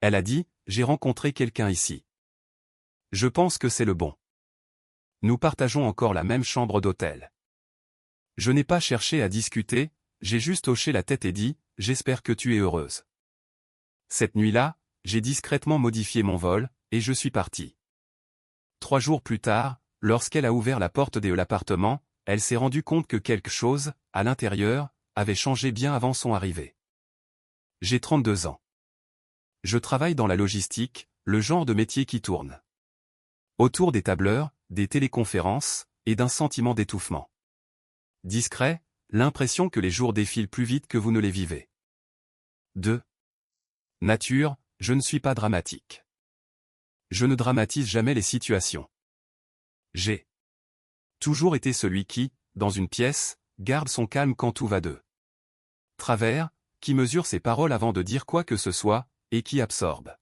Elle a dit, j'ai rencontré quelqu'un ici. Je pense que c'est le bon. Nous partageons encore la même chambre d'hôtel. Je n'ai pas cherché à discuter, j'ai juste hoché la tête et dit, j'espère que tu es heureuse. Cette nuit-là, j'ai discrètement modifié mon vol, et je suis parti. 3 jours plus tard, lorsqu'elle a ouvert la porte de l'appartement, elle s'est rendue compte que quelque chose, à l'intérieur, avait changé bien avant son arrivée. J'ai 32 ans. Je travaille dans la logistique, le genre de métier qui tourne autour des tableurs, des téléconférences, et d'un sentiment d'étouffement. Discret, l'impression que les jours défilent plus vite que vous ne les vivez. 2. Nature, je ne suis pas dramatique. Je ne dramatise jamais les situations. J'ai toujours été celui qui, dans une pièce, garde son calme quand tout va de travers, qui mesure ses paroles avant de dire quoi que ce soit, et qui absorbe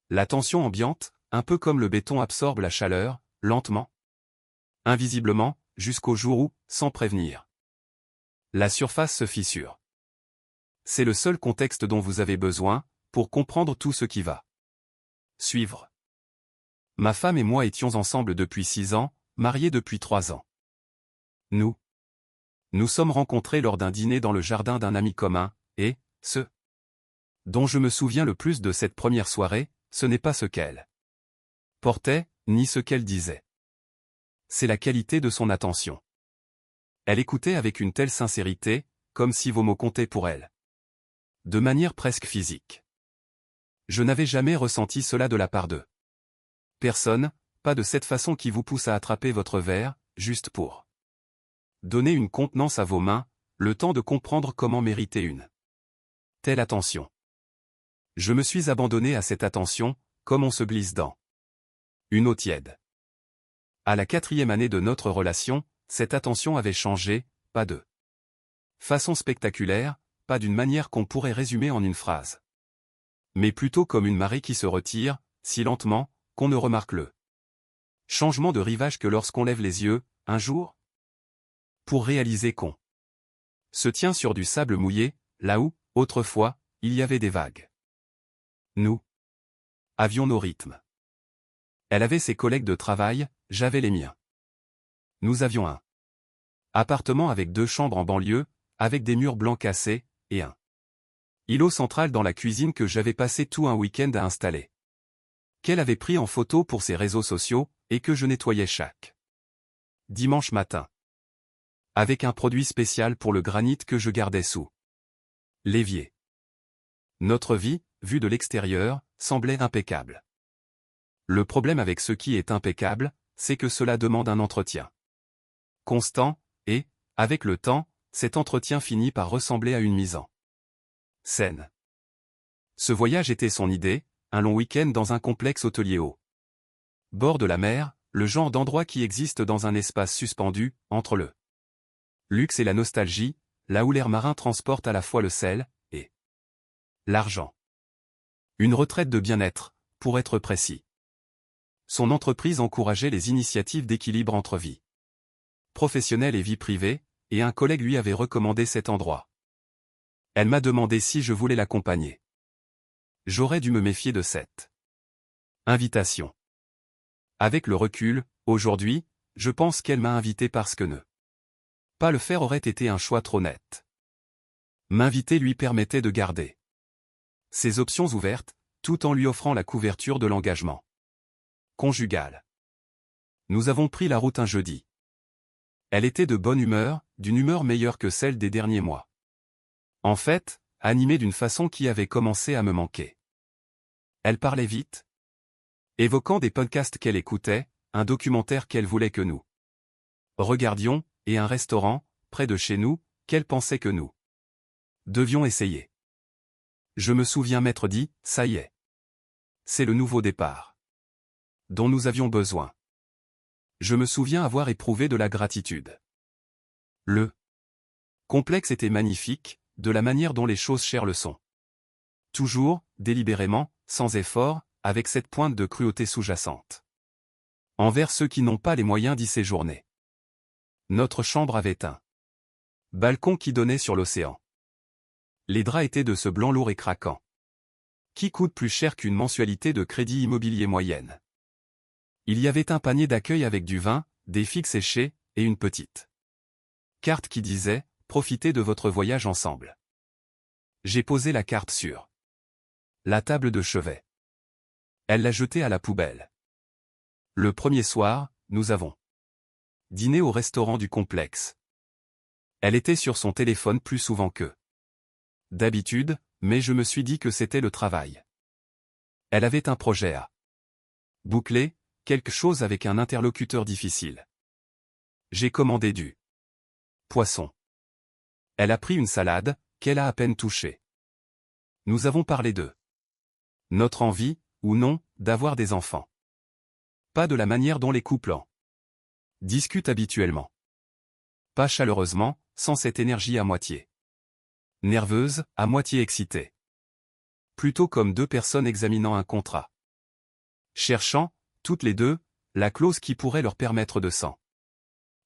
la tension ambiante, un peu comme le béton absorbe la chaleur, lentement, invisiblement, jusqu'au jour où, sans prévenir, la surface se fissure. C'est le seul contexte dont vous avez besoin, pour comprendre tout ce qui va suivre. Ma femme et moi étions ensemble depuis 6 ans, mariés depuis 3 ans. Nous sommes rencontrés lors d'un dîner dans le jardin d'un ami commun, et, ce dont je me souviens le plus de cette première soirée, ce n'est pas ce qu'elle portait, ni ce qu'elle disait. C'est la qualité de son attention. Elle écoutait avec une telle sincérité, comme si vos mots comptaient pour elle. De manière presque physique. Je n'avais jamais ressenti cela de la part d'eux. Personne, pas de cette façon qui vous pousse à attraper votre verre, juste pour donner une contenance à vos mains, le temps de comprendre comment mériter une telle attention. Je me suis abandonné à cette attention, comme on se glisse dans une eau tiède. À la 4e année de notre relation, cette attention avait changé, pas de façon spectaculaire, pas d'une manière qu'on pourrait résumer en une phrase. Mais plutôt comme une marée qui se retire, si lentement, qu'on ne remarque le changement de rivage que lorsqu'on lève les yeux, un jour, pour réaliser qu'on se tient sur du sable mouillé, là où, autrefois, il y avait des vagues. Nous avions nos rythmes. Elle avait ses collègues de travail, j'avais les miens. Nous avions un appartement avec 2 chambres en banlieue, avec des murs blancs cassés, et un îlot central dans la cuisine que j'avais passé tout un week-end à installer. Qu'elle avait pris en photo pour ses réseaux sociaux, et que je nettoyais chaque dimanche matin. Avec un produit spécial pour le granit que je gardais sous l'évier. Notre vie, vue de l'extérieur, semblait impeccable. Le problème avec ce qui est impeccable, c'est que cela demande un entretien constant, et, avec le temps, cet entretien finit par ressembler à une mise en scène. Ce voyage était son idée, un long week-end dans un complexe hôtelier au bord de la mer, le genre d'endroit qui existe dans un espace suspendu, entre le luxe et la nostalgie, là où l'air marin transporte à la fois le sel, et l'argent. Une retraite de bien-être, pour être précis. Son entreprise encourageait les initiatives d'équilibre entre vie professionnelle et vie privée, et un collègue lui avait recommandé cet endroit. Elle m'a demandé si je voulais l'accompagner. J'aurais dû me méfier de cette invitation. Avec le recul, aujourd'hui, je pense qu'elle m'a invité parce que ne pas le faire aurait été un choix trop net. M'inviter lui permettait de garder ses options ouvertes, tout en lui offrant la couverture de l'engagement conjugal. Nous avons pris la route un jeudi. Elle était de bonne humeur, d'une humeur meilleure que celle des derniers mois. En fait, animée d'une façon qui avait commencé à me manquer. Elle parlait vite, évoquant des podcasts qu'elle écoutait, un documentaire qu'elle voulait que nous regardions, et un restaurant, près de chez nous, qu'elle pensait que nous devions essayer. Je me souviens m'être dit, ça y est. C'est le nouveau départ dont nous avions besoin. Je me souviens avoir éprouvé de la gratitude. Le complexe était magnifique, de la manière dont les choses chères le sont. Toujours, délibérément, sans effort, avec cette pointe de cruauté sous-jacente. Envers ceux qui n'ont pas les moyens d'y séjourner. Notre chambre avait un balcon qui donnait sur l'océan. Les draps étaient de ce blanc lourd et craquant, qui coûte plus cher qu'une mensualité de crédit immobilier moyenne. Il y avait un panier d'accueil avec du vin, des figues séchées, et une petite carte qui disait « Profitez de votre voyage ensemble ». J'ai posé la carte sur la table de chevet. Elle l'a jetée à la poubelle. Le premier soir, nous avons dîné au restaurant du complexe. Elle était sur son téléphone plus souvent que d'habitude, mais je me suis dit que c'était le travail. Elle avait un projet à boucler, quelque chose avec un interlocuteur difficile. J'ai commandé du poisson. Elle a pris une salade, qu'elle a à peine touchée. Nous avons parlé de notre envie, ou non, d'avoir des enfants. Pas de la manière dont les couples en discutent habituellement. Pas chaleureusement, sans cette énergie à moitié nerveuse, à moitié excitée. Plutôt comme deux personnes examinant un contrat. Cherchant, toutes les deux, la clause qui pourrait leur permettre de s'en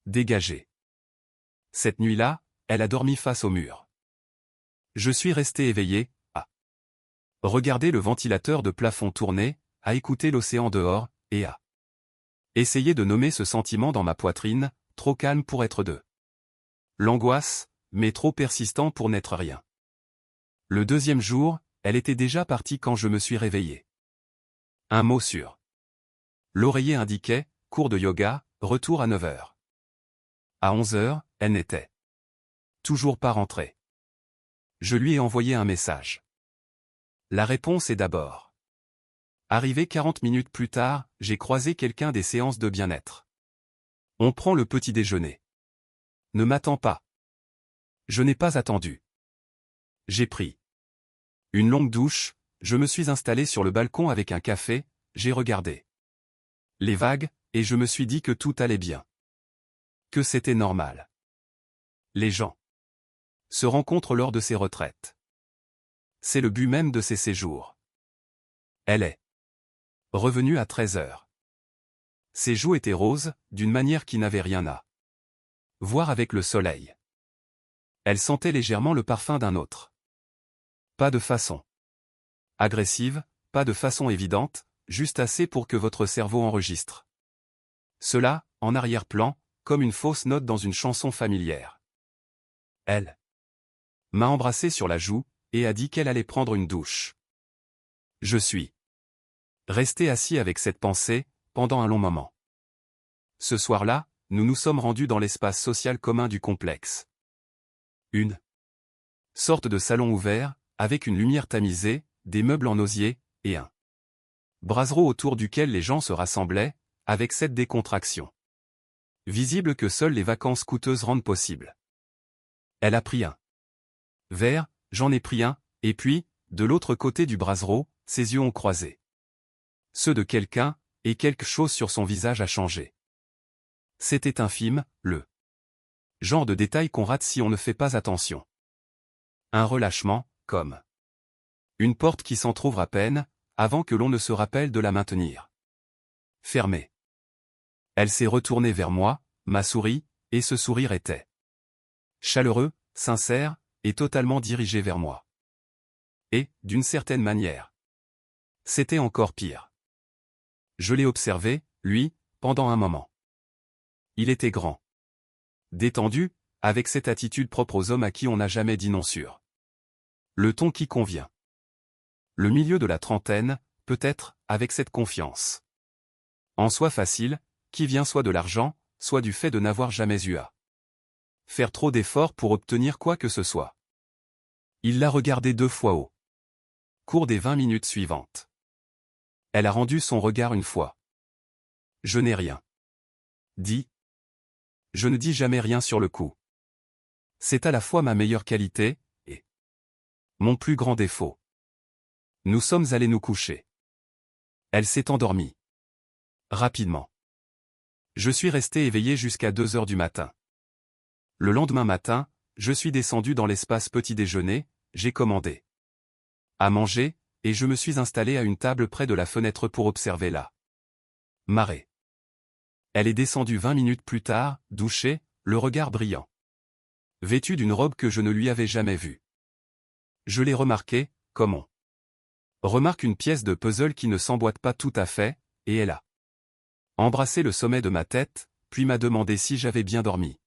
dégager. Cette nuit-là, elle a dormi face au mur. Je suis resté éveillé, à regarder le ventilateur de plafond tourner, à écouter l'océan dehors, et à essayer de nommer ce sentiment dans ma poitrine, trop calme pour être de l'angoisse, mais trop persistant pour n'être rien. Le deuxième jour, elle était déjà partie quand je me suis réveillé. Un mot sur l'oreiller indiquait « cours de yoga, retour à 9 heures ». À 11 heures, elle n'était toujours pas rentrée. Je lui ai envoyé un message. La réponse est d'abord. Arrivé 40 minutes plus tard, j'ai croisé quelqu'un des séances de bien-être. On prend le petit déjeuner. Ne m'attends pas. Je n'ai pas attendu. J'ai pris une longue douche, je me suis installé sur le balcon avec un café, j'ai regardé les vagues, et je me suis dit que tout allait bien. Que c'était normal. Les gens se rencontrent lors de ces retraites. C'est le but même de ces séjours. Elle est revenue à 13 heures. Ses joues étaient roses, d'une manière qui n'avait rien à voir avec le soleil. Elle sentait légèrement le parfum d'un autre. Pas de façon agressive, pas de façon évidente, juste assez pour que votre cerveau enregistre cela, en arrière-plan, comme une fausse note dans une chanson familière. Elle m'a embrassé sur la joue, et a dit qu'elle allait prendre une douche. Je suis resté assis avec cette pensée, pendant un long moment. Ce soir-là, nous nous sommes rendus dans l'espace social commun du complexe. Une sorte de salon ouvert, avec une lumière tamisée, des meubles en osier, et un brasero autour duquel les gens se rassemblaient, avec cette décontraction visible que seules les vacances coûteuses rendent possible. Elle a pris un verre, j'en ai pris un, et puis, de l'autre côté du brasero, ses yeux ont croisé ceux de quelqu'un, et quelque chose sur son visage a changé. C'était infime, le genre de détail qu'on rate si on ne fait pas attention. Un relâchement, comme une porte qui s'entrouvre à peine, avant que l'on ne se rappelle de la maintenir fermée. Elle s'est retournée vers moi, m'a souri, et ce sourire était chaleureux, sincère, et totalement dirigé vers moi. Et, d'une certaine manière, c'était encore pire. Je l'ai observé, lui, pendant un moment. Il était grand. Détendu, avec cette attitude propre aux hommes à qui on n'a jamais dit non sûr. Le ton qui convient. Le milieu de la trentaine, peut-être, avec cette confiance en soi facile, qui vient soit de l'argent, soit du fait de n'avoir jamais eu à faire trop d'efforts pour obtenir quoi que ce soit. Il l'a regardé 2 fois au cours des 20 minutes suivantes. Elle a rendu son regard une fois. Je n'ai rien dit. Je ne dis jamais rien sur le coup. C'est à la fois ma meilleure qualité, et mon plus grand défaut. Nous sommes allés nous coucher. Elle s'est endormie. Rapidement. Je suis resté éveillé jusqu'à 2 heures du matin. Le lendemain matin, je suis descendu dans l'espace petit déjeuner, j'ai commandé à manger, et je me suis installé à une table près de la fenêtre pour observer la marée. Elle est descendue 20 minutes plus tard, douchée, le regard brillant. Vêtue d'une robe que je ne lui avais jamais vue. Je l'ai remarqué, comme on Remarque une pièce de puzzle qui ne s'emboîte pas tout à fait, et elle a embrassé le sommet de ma tête, puis m'a demandé si j'avais bien dormi.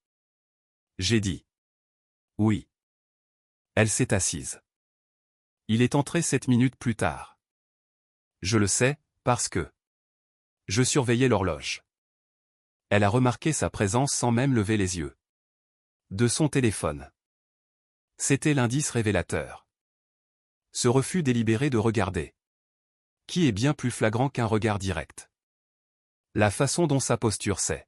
J'ai dit oui. Elle s'est assise. Il est entré 7 minutes plus tard. Je le sais, parce que je surveillais l'horloge. Elle a remarqué sa présence sans même lever les yeux de son téléphone. C'était l'indice révélateur. Ce refus délibéré de regarder, qui est bien plus flagrant qu'un regard direct. La façon dont sa posture s'est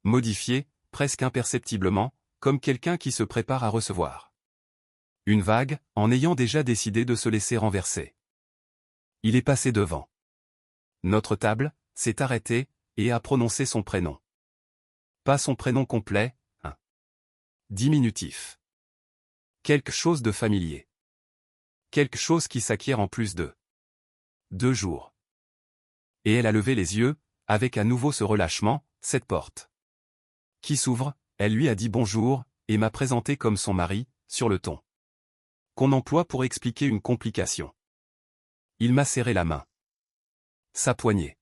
modifiée, presque imperceptiblement, comme quelqu'un qui se prépare à recevoir une vague, en ayant déjà décidé de se laisser renverser. Il est passé devant notre table, s'est arrêté, et a prononcé son prénom. Pas son prénom complet, un diminutif. Quelque chose de familier. Quelque chose qui s'acquiert en plus de 2 jours. Et elle a levé les yeux, avec à nouveau ce relâchement, cette porte qui s'ouvre, elle lui a dit bonjour, et m'a présenté comme son mari, sur le ton qu'on emploie pour expliquer une complication. Il m'a serré la main. Sa poignée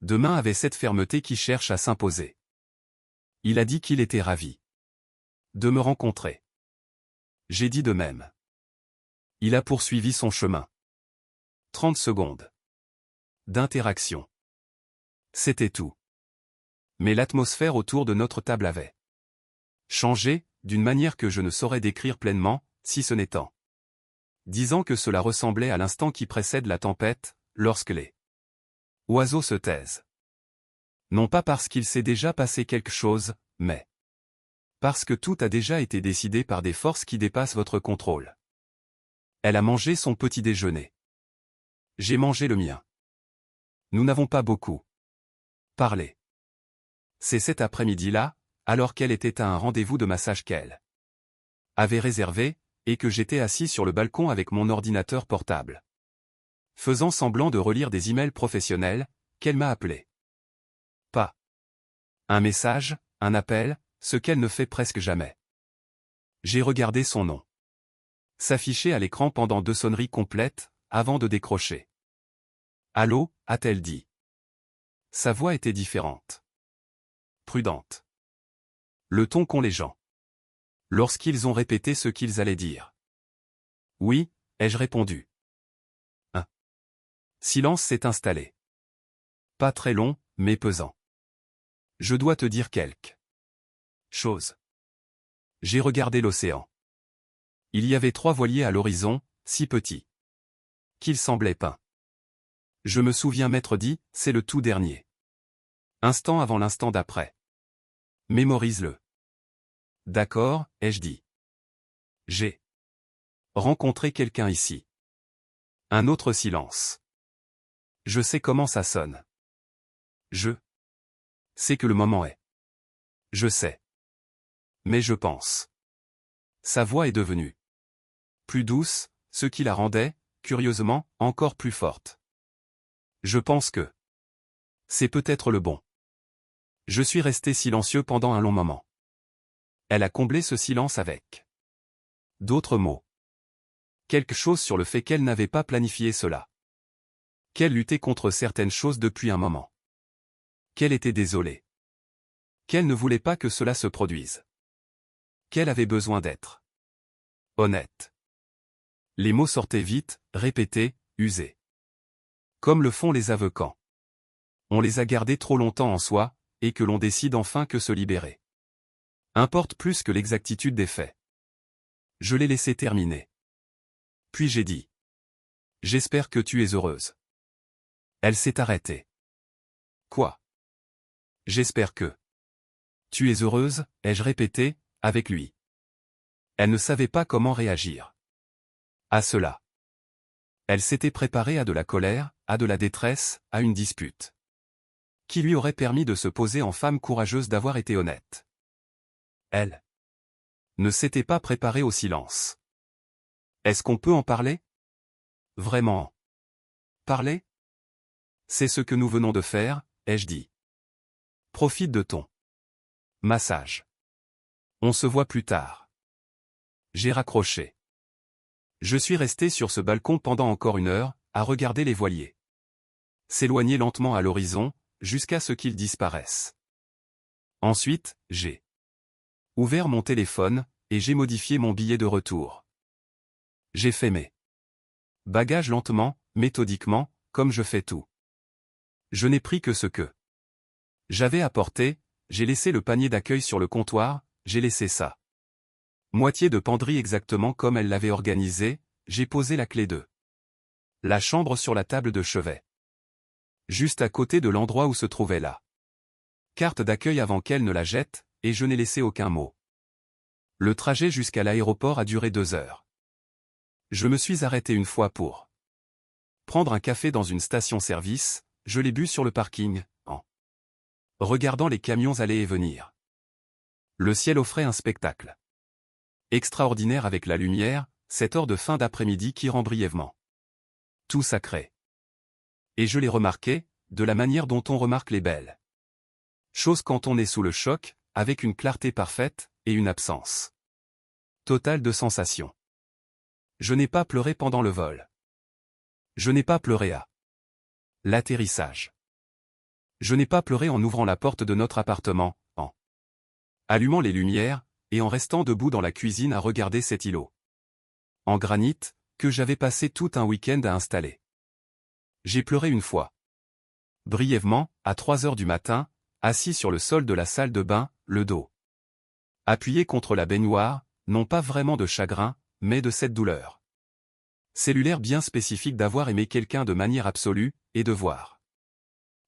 de main avait cette fermeté qui cherche à s'imposer. Il a dit qu'il était ravi de me rencontrer. J'ai dit de même. Il a poursuivi son chemin. 30 secondes d'interaction. C'était tout. Mais l'atmosphère autour de notre table avait changé, d'une manière que je ne saurais décrire pleinement, si ce n'est en disant que cela ressemblait à l'instant qui précède la tempête, lorsque les oiseaux se taisent. Non pas parce qu'il s'est déjà passé quelque chose, mais parce que tout a déjà été décidé par des forces qui dépassent votre contrôle. Elle a mangé son petit déjeuner. J'ai mangé le mien. Nous n'avons pas beaucoup parlé. C'est cet après-midi-là, alors qu'elle était à un rendez-vous de massage qu'elle avait réservé, et que j'étais assis sur le balcon avec mon ordinateur portable, faisant semblant de relire des emails professionnels, qu'elle m'a appelé. Pas un message, un appel, ce qu'elle ne fait presque jamais. J'ai regardé son nom s'afficher à l'écran pendant 2 sonneries complètes, avant de décrocher. Allô, a-t-elle dit. Sa voix était différente. Prudente. Le ton qu'ont les gens lorsqu'ils ont répété ce qu'ils allaient dire. Oui, ai-je répondu. Un silence s'est installé. Pas très long, mais pesant. Je dois te dire quelque chose. J'ai regardé l'océan. Il y avait 3 voiliers à l'horizon, si petits qu'ils semblaient peints. Je me souviens m'être dit, c'est le tout dernier. Instant avant l'instant d'après. Mémorise-le. D'accord, ai-je dit. J'ai rencontré quelqu'un ici. Un autre silence. Je sais comment ça sonne. Je sais que le moment est. Je sais. Mais je pense. Sa voix est devenue plus douce, ce qui la rendait, curieusement, encore plus forte. Je pense que c'est peut-être le bon. Je suis resté silencieux pendant un long moment. Elle a comblé ce silence avec d'autres mots. Quelque chose sur le fait qu'elle n'avait pas planifié cela. Qu'elle luttait contre certaines choses depuis un moment. Qu'elle était désolée. Qu'elle ne voulait pas que cela se produise. Qu'elle avait besoin d'être honnête. Les mots sortaient vite, répétés, usés. Comme le font les aveux quand on les a gardés trop longtemps en soi, et que l'on décide enfin que se libérer importe plus que l'exactitude des faits. Je l'ai laissé terminer. Puis j'ai dit. J'espère que tu es heureuse. Elle s'est arrêtée. Quoi? J'espère que tu es heureuse, ai-je répété, avec lui. Elle ne savait pas comment réagir à cela. Elle s'était préparée à de la colère, à de la détresse, à une dispute qui lui aurait permis de se poser en femme courageuse d'avoir été honnête. Elle ne s'était pas préparée au silence. Est-ce qu'on peut en parler? Vraiment? Parler? C'est ce que nous venons de faire, ai-je dit. Profite de ton massage. On se voit plus tard. J'ai raccroché. Je suis resté sur ce balcon pendant encore 1 heure, à regarder les voiliers s'éloigner lentement à l'horizon, jusqu'à ce qu'ils disparaissent. Ensuite, j'ai ouvert mon téléphone, et j'ai modifié mon billet de retour. J'ai fait mes bagages lentement, méthodiquement, comme je fais tout. Je n'ai pris que ce que j'avais à porter, j'ai laissé le panier d'accueil sur le comptoir, j'ai laissé ça. Moitié de penderie exactement comme elle l'avait organisé, j'ai posé la clé de la chambre sur la table de chevet. Juste à côté de l'endroit où se trouvait la carte d'accueil avant qu'elle ne la jette, et je n'ai laissé aucun mot. Le trajet jusqu'à l'aéroport a duré 2 heures. Je me suis arrêté une fois pour prendre un café dans une station-service, je l'ai bu sur le parking, en regardant les camions aller et venir. Le ciel offrait un spectacle extraordinaire avec la lumière, cette heure de fin d'après-midi qui rend brièvement tout sacré. Et je l'ai remarqué, de la manière dont on remarque les belles choses quand on est sous le choc, avec une clarté parfaite, et une absence totale de sensations. Je n'ai pas pleuré pendant le vol. Je n'ai pas pleuré à l'atterrissage. Je n'ai pas pleuré en ouvrant la porte de notre appartement, en allumant les lumières, et en restant debout dans la cuisine à regarder cet îlot en granit, que j'avais passé tout un week-end à installer. J'ai pleuré une fois. Brièvement, à 3 heures du matin, assis sur le sol de la salle de bain, le dos appuyé contre la baignoire, non pas vraiment de chagrin, mais de cette douleur cellulaire bien spécifique d'avoir aimé quelqu'un de manière absolue, et de voir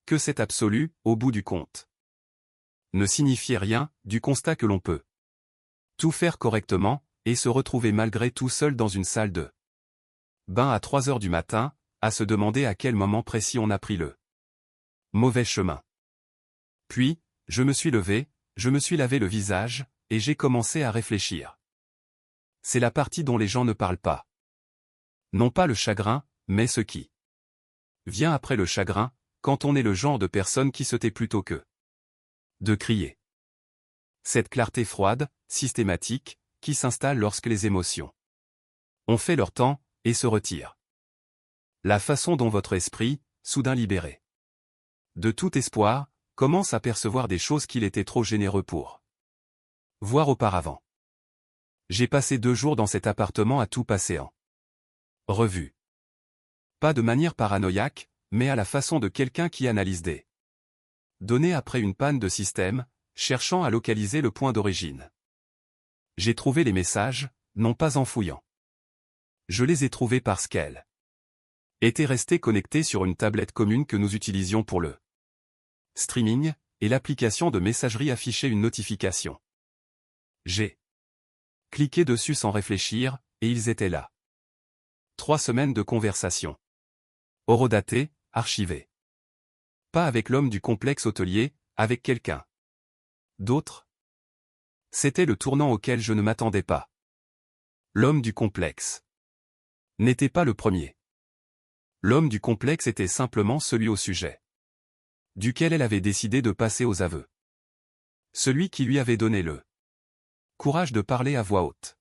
que cet absolu, au bout du compte, ne signifiait rien, du constat que l'on peut tout faire correctement, et se retrouver malgré tout seul dans une salle de bain à 3 heures du matin, à se demander à quel moment précis on a pris le mauvais chemin. Puis, je me suis levé, je me suis lavé le visage, et j'ai commencé à réfléchir. C'est la partie dont les gens ne parlent pas. Non pas le chagrin, mais ce qui vient après le chagrin, quand on est le genre de personne qui se tait plutôt que de crier. Cette clarté froide, systématique, qui s'installe lorsque les émotions ont fait leur temps, et se retirent. La façon dont votre esprit, soudain libéré de tout espoir, commence à percevoir des choses qu'il était trop généreux pour voir auparavant. J'ai passé 2 jours dans cet appartement à tout passer en revue. Pas de manière paranoïaque, mais à la façon de quelqu'un qui analyse des données après une panne de système, cherchant à localiser le point d'origine. J'ai trouvé les messages, non pas en fouillant. Je les ai trouvés parce qu'elles étaient restées connectées sur une tablette commune que nous utilisions pour le streaming, et l'application de messagerie affichait une notification. J'ai cliqué dessus sans réfléchir, et ils étaient là. 3 semaines de conversation. Horodatées, archivées. Pas avec l'homme du complexe hôtelier, avec quelqu'un d'autre. C'était le tournant auquel je ne m'attendais pas. L'homme du complexe n'était pas le premier. L'homme du complexe était simplement celui au sujet duquel elle avait décidé de passer aux aveux. Celui qui lui avait donné le courage de parler à voix haute.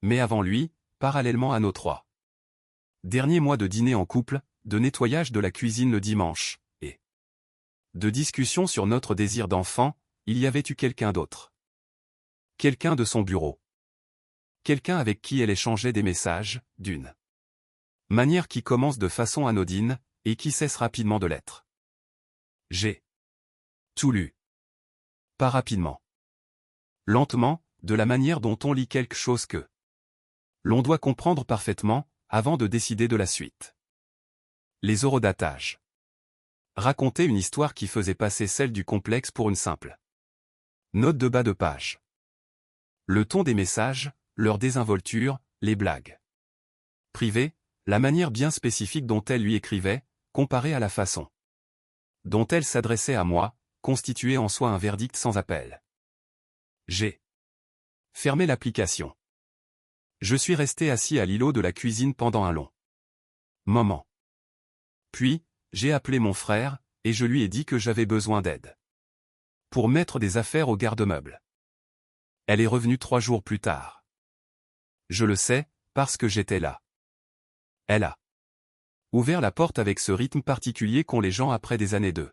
Mais avant lui, parallèlement à nos 3 derniers mois de dîner en couple, de nettoyage de la cuisine le dimanche, et de discussion sur notre désir d'enfant, il y avait eu quelqu'un d'autre. Quelqu'un de son bureau. Quelqu'un avec qui elle échangeait des messages, d'une manière qui commence de façon anodine, et qui cesse rapidement de l'être. J'ai tout lu. Pas rapidement. Lentement, de la manière dont on lit quelque chose que l'on doit comprendre parfaitement, avant de décider de la suite. Les horodatages. Racontaient une histoire qui faisait passer celle du complexe pour une simple note de bas de page. Le ton des messages, leur désinvolture, les blagues privées, la manière bien spécifique dont elle lui écrivait, comparée à la façon dont elle s'adressait à moi, constituait en soi un verdict sans appel. J'ai fermé l'application. Je suis resté assis à l'îlot de la cuisine pendant un long moment. Puis, j'ai appelé mon frère, et je lui ai dit que j'avais besoin d'aide pour mettre des affaires au garde-meuble. Elle est revenue 3 jours plus tard. Je le sais, parce que j'étais là. Elle a ouvert la porte avec ce rythme particulier qu'ont les gens après des années de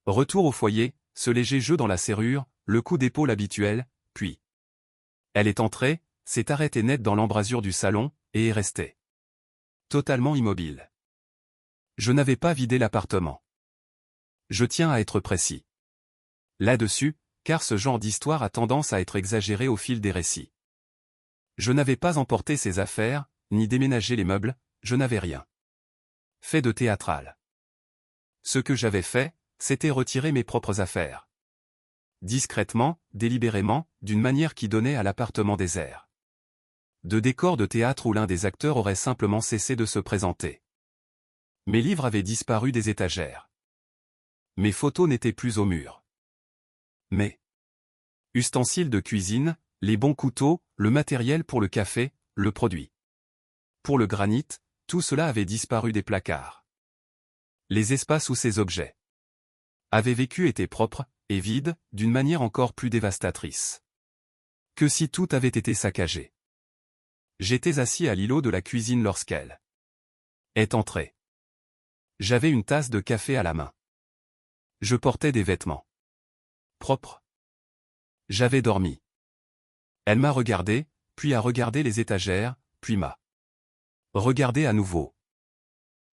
retour au foyer, ce léger jeu dans la serrure, le coup d'épaule habituel, puis elle est entrée, s'est arrêtée net dans l'embrasure du salon, et est restée totalement immobile. Je n'avais pas vidé l'appartement. Je tiens à être précis là-dessus, car ce genre d'histoire a tendance à être exagéré au fil des récits. Je n'avais pas emporté ses affaires, ni déménagé les meubles, je n'avais rien fait de théâtral. Ce que j'avais fait, c'était retirer mes propres affaires. Discrètement, délibérément, d'une manière qui donnait à l'appartement des airs de décor de théâtre où l'un des acteurs aurait simplement cessé de se présenter. Mes livres avaient disparu des étagères. Mes photos n'étaient plus au mur. Mes ustensiles de cuisine, les bons couteaux, le matériel pour le café, le produit pour le granit, tout cela avait disparu des placards. Les espaces où ces objets avaient vécu étaient propres, et vides, d'une manière encore plus dévastatrice que si tout avait été saccagé. J'étais assis à l'îlot de la cuisine lorsqu'elle est entrée. J'avais une tasse de café à la main. Je portais des vêtements propres. J'avais dormi. Elle m'a regardé, puis a regardé les étagères, puis m'a regardé à nouveau.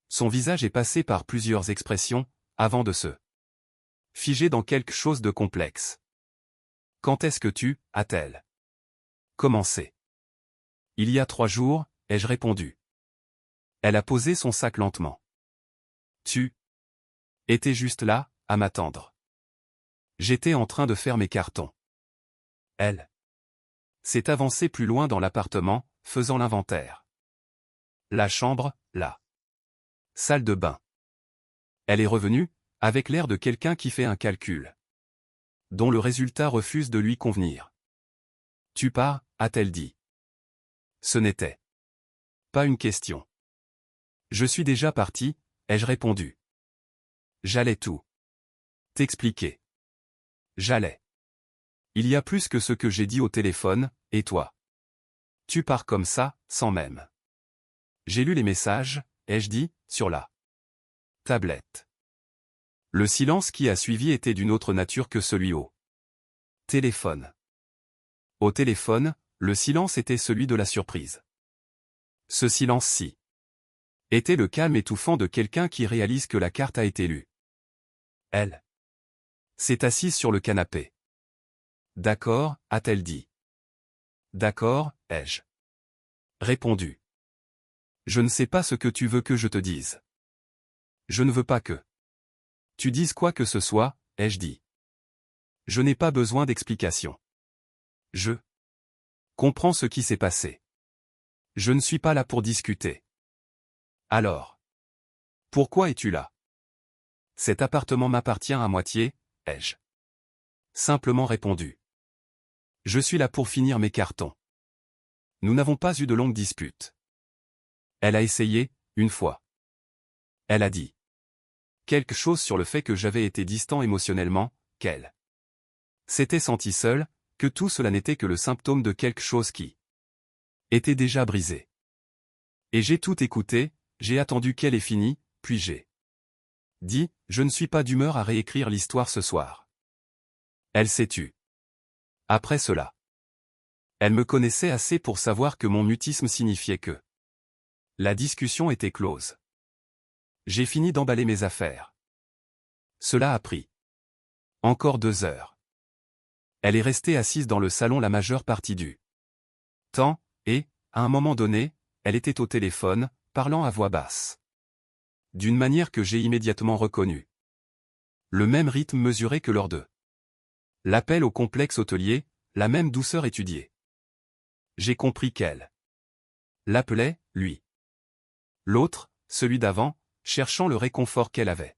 Son visage est passé par plusieurs expressions, avant de se figer dans quelque chose de complexe. Quand est-ce que tu, a-t-elle commencé? Il y a 3 jours, ai-je répondu. Elle a posé son sac lentement. Tu étais juste là, à m'attendre. J'étais en train de faire mes cartons. Elle s'est avancée plus loin dans l'appartement, faisant l'inventaire. La chambre, la salle de bain. Elle est revenue, avec l'air de quelqu'un qui fait un calcul, dont le résultat refuse de lui convenir. Tu pars, a-t-elle dit. Ce n'était pas une question. Je suis déjà parti, ai-je répondu. J'allais tout t'expliquer. J'allais. Il y a plus que ce que j'ai dit au téléphone, et toi? Tu pars comme ça, sans même. J'ai lu les messages, ai-je dit, sur la tablette. Le silence qui a suivi était d'une autre nature que celui au téléphone. Au téléphone, le silence était celui de la surprise. Ce silence-ci était le calme étouffant de quelqu'un qui réalise que la carte a été lue. Elle s'est assise sur le canapé. D'accord, a-t-elle dit. D'accord, ai-je répondu. Je ne sais pas ce que tu veux que je te dise. Je ne veux pas que tu dises quoi que ce soit, ai-je dit. Je n'ai pas besoin d'explications. Je comprends ce qui s'est passé. Je ne suis pas là pour discuter. Alors, pourquoi es-tu là? Cet appartement m'appartient à moitié, ai-je simplement répondu. Je suis là pour finir mes cartons. Nous n'avons pas eu de longues disputes. Elle a essayé, une fois. Elle a dit quelque chose sur le fait que j'avais été distant émotionnellement, qu'elle s'était sentie seule, que tout cela n'était que le symptôme de quelque chose qui était déjà brisé. Et j'ai tout écouté, j'ai attendu qu'elle ait fini, puis j'ai dit, je ne suis pas d'humeur à réécrire l'histoire ce soir. Elle s'est tue. Après cela, elle me connaissait assez pour savoir que mon mutisme signifiait que la discussion était close. J'ai fini d'emballer mes affaires. Cela a pris encore 2 heures. Elle est restée assise dans le salon la majeure partie du temps, et, à un moment donné, elle était au téléphone, parlant à voix basse. D'une manière que j'ai immédiatement reconnue. Le même rythme mesuré que lors de l'appel au complexe hôtelier, la même douceur étudiée. J'ai compris qu'elle l'appelait, lui. L'autre, celui d'avant, cherchant le réconfort qu'elle avait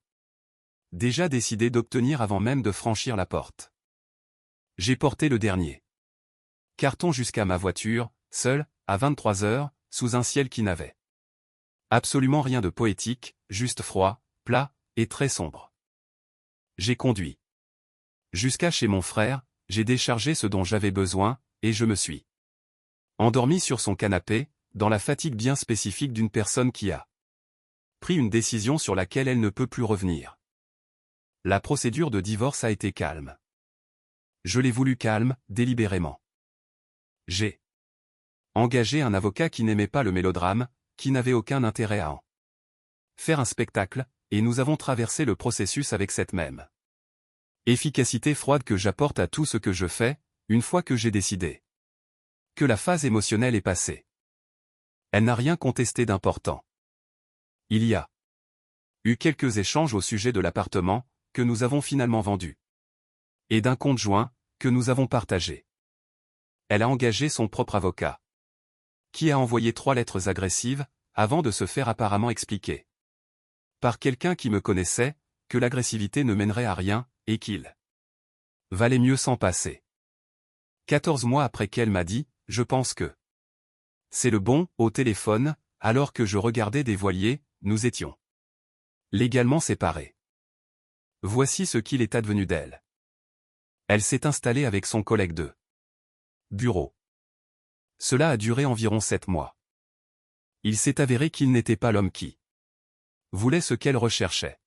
déjà décidé d'obtenir avant même de franchir la porte. J'ai porté le dernier carton jusqu'à ma voiture, seul, à 23 heures, sous un ciel qui n'avait absolument rien de poétique, juste froid, plat, et très sombre. J'ai conduit jusqu'à chez mon frère, j'ai déchargé ce dont j'avais besoin, et je me suis endormi sur son canapé, dans la fatigue bien spécifique d'une personne qui a pris une décision sur laquelle elle ne peut plus revenir. La procédure de divorce a été calme. Je l'ai voulu calme, délibérément. J'ai engagé un avocat qui n'aimait pas le mélodrame, qui n'avait aucun intérêt à en faire un spectacle, et nous avons traversé le processus avec cette même efficacité froide que j'apporte à tout ce que je fais, une fois que j'ai décidé que la phase émotionnelle est passée. Elle n'a rien contesté d'important. Il y a eu quelques échanges au sujet de l'appartement, que nous avons finalement vendu, et d'un compte joint, que nous avons partagé. Elle a engagé son propre avocat, qui a envoyé 3 lettres agressives, avant de se faire apparemment expliquer par quelqu'un qui me connaissait, que l'agressivité ne mènerait à rien, et qu'il valait mieux s'en passer. 14 mois après qu'elle m'a dit, je pense que c'est le bon, au téléphone, alors que je regardais des voiliers, nous étions légalement séparés. Voici ce qu'il est advenu d'elle. Elle s'est installée avec son collègue de bureau. Cela a duré environ 7 mois. Il s'est avéré qu'il n'était pas l'homme qui voulait ce qu'elle recherchait.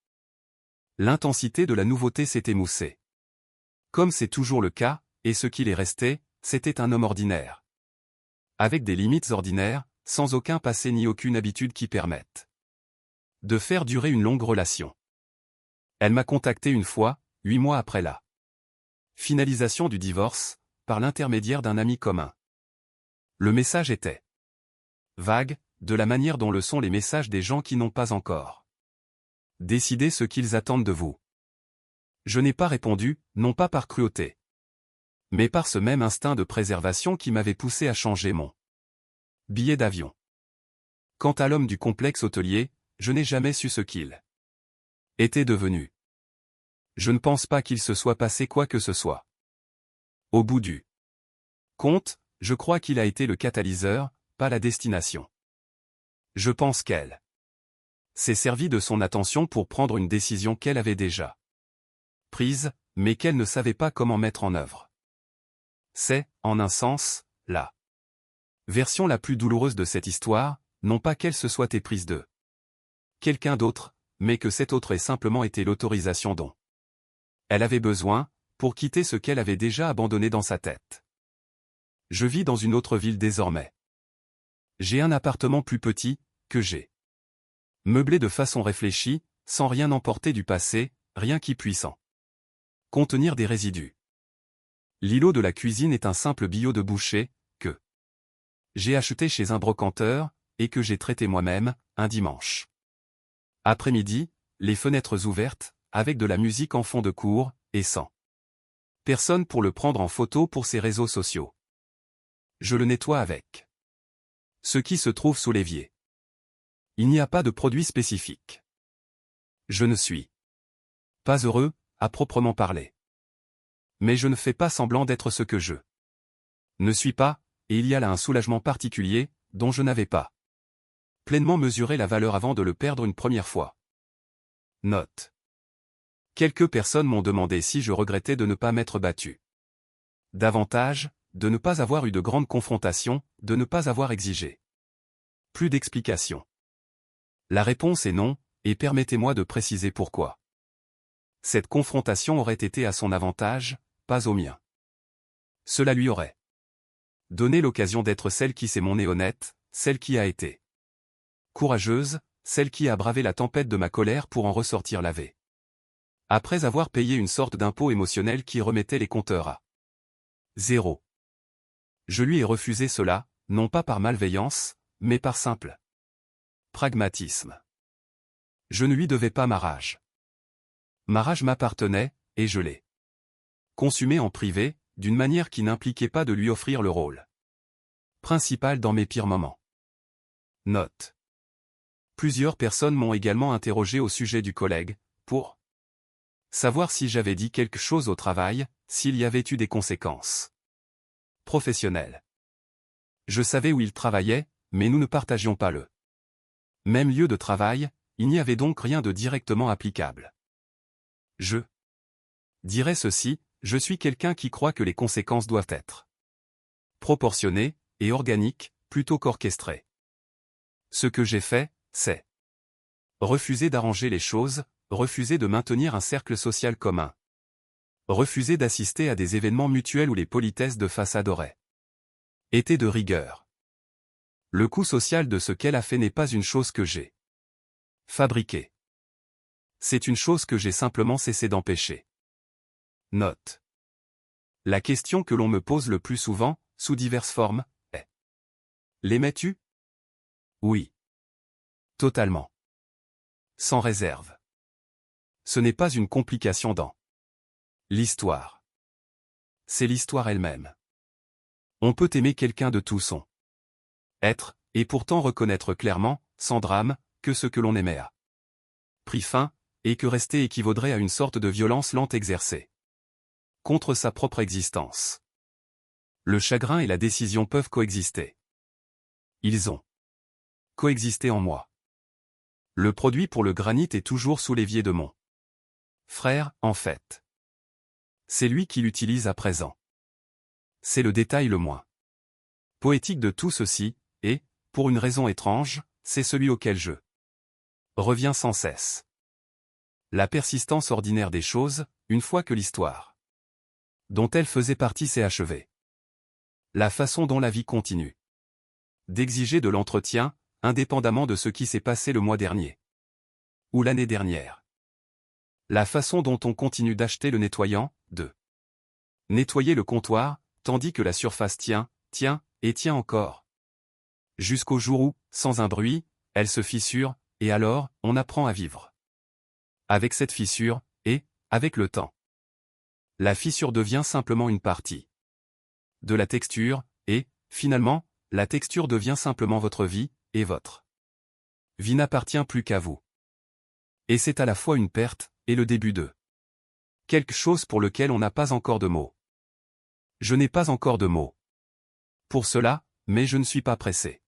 L'intensité de la nouveauté s'est émoussée. Comme c'est toujours le cas, et ce qu'il est resté, c'était un homme ordinaire. Avec des limites ordinaires, sans aucun passé ni aucune habitude qui permettent de faire durer une longue relation. Elle m'a contacté une fois, 8 mois après la finalisation du divorce, par l'intermédiaire d'un ami commun. Le message était vague, de la manière dont le sont les messages des gens qui n'ont pas encore décidé ce qu'ils attendent de vous. Je n'ai pas répondu, non pas par cruauté, mais par ce même instinct de préservation qui m'avait poussé à changer mon billet d'avion. Quant à l'homme du complexe hôtelier, je n'ai jamais su ce qu'il était devenu. Je ne pense pas qu'il se soit passé quoi que ce soit. Au bout du compte, je crois qu'il a été le catalyseur, pas la destination. Je pense qu'elle s'est servie de son attention pour prendre une décision qu'elle avait déjà prise, mais qu'elle ne savait pas comment mettre en œuvre. C'est, en un sens, la version la plus douloureuse de cette histoire, non pas qu'elle se soit éprise de quelqu'un d'autre, mais que cet autre ait simplement été l'autorisation dont elle avait besoin, pour quitter ce qu'elle avait déjà abandonné dans sa tête. Je vis dans une autre ville désormais. J'ai un appartement plus petit, que j'ai meublé de façon réfléchie, sans rien emporter du passé, rien qui puisse en contenir des résidus. L'îlot de la cuisine est un simple billot de boucher, que j'ai acheté chez un brocanteur, et que j'ai traité moi-même, un dimanche après-midi, les fenêtres ouvertes, avec de la musique en fond de cours, et sans personne pour le prendre en photo pour ses réseaux sociaux. Je le nettoie avec ce qui se trouve sous l'évier. Il n'y a pas de produit spécifique. Je ne suis pas heureux, à proprement parler. Mais je ne fais pas semblant d'être ce que je ne suis pas, et il y a là un soulagement particulier, dont je n'avais pas pleinement mesuré la valeur avant de le perdre une première fois. Note. Quelques personnes m'ont demandé si je regrettais de ne pas m'être battu davantage, de ne pas avoir eu de grandes confrontations, de ne pas avoir exigé plus d'explications. La réponse est non, et permettez-moi de préciser pourquoi. Cette confrontation aurait été à son avantage, pas au mien. Cela lui aurait donné l'occasion d'être celle qui s'est montrée honnête, celle qui a été courageuse, celle qui a bravé la tempête de ma colère pour en ressortir lavée. Après avoir payé une sorte d'impôt émotionnel qui remettait les compteurs à zéro. Je lui ai refusé cela, non pas par malveillance, mais par simple pragmatisme. Je ne lui devais pas ma rage. Ma rage m'appartenait, et je l'ai consumée en privé, d'une manière qui n'impliquait pas de lui offrir le rôle principal dans mes pires moments. Note. Plusieurs personnes m'ont également interrogé au sujet du collègue, pour savoir si j'avais dit quelque chose au travail, s'il y avait eu des conséquences professionnelles. Je savais où il travaillait, mais nous ne partagions pas le même lieu de travail, il n'y avait donc rien de directement applicable. Je dirais ceci, je suis quelqu'un qui croit que les conséquences doivent être proportionnées, et organiques, plutôt qu'orchestrées. Ce que j'ai fait, c'est refuser d'arranger les choses, refuser de maintenir un cercle social commun. Refuser d'assister à des événements mutuels où les politesses de façade auraient été de rigueur. Le coût social de ce qu'elle a fait n'est pas une chose que j'ai fabriquée. C'est une chose que j'ai simplement cessé d'empêcher. Note. La question que l'on me pose le plus souvent, sous diverses formes, est: l'aimais-tu? Oui. Totalement. Sans réserve. Ce n'est pas une complication dans l'histoire. C'est l'histoire elle-même. On peut aimer quelqu'un de tout son être, et pourtant reconnaître clairement, sans drame, que ce que l'on aimait a pris fin, et que rester équivaudrait à une sorte de violence lente exercée contre sa propre existence. Le chagrin et la décision peuvent coexister. Ils ont coexisté en moi. Le produit pour le granit est toujours sous l'évier de mon frère, en fait. C'est lui qui l'utilise à présent. C'est le détail le moins poétique de tout ceci, et, pour une raison étrange, c'est celui auquel je reviens sans cesse. La persistance ordinaire des choses, une fois que l'histoire dont elle faisait partie s'est achevée. La façon dont la vie continue d'exiger de l'entretien, indépendamment de ce qui s'est passé le mois dernier ou l'année dernière. La façon dont on continue d'acheter le nettoyant, de nettoyer le comptoir, tandis que la surface tient, et tient encore. Jusqu'au jour où, sans un bruit, elle se fissure, et alors, on apprend à vivre avec cette fissure, et, avec le temps, la fissure devient simplement une partie de la texture, et, finalement, la texture devient simplement votre vie, et votre vie n'appartient plus qu'à vous. Et c'est à la fois une perte, et le début de quelque chose pour lequel on n'a pas encore de mots. Je n'ai pas encore de mots pour cela, mais je ne suis pas pressé.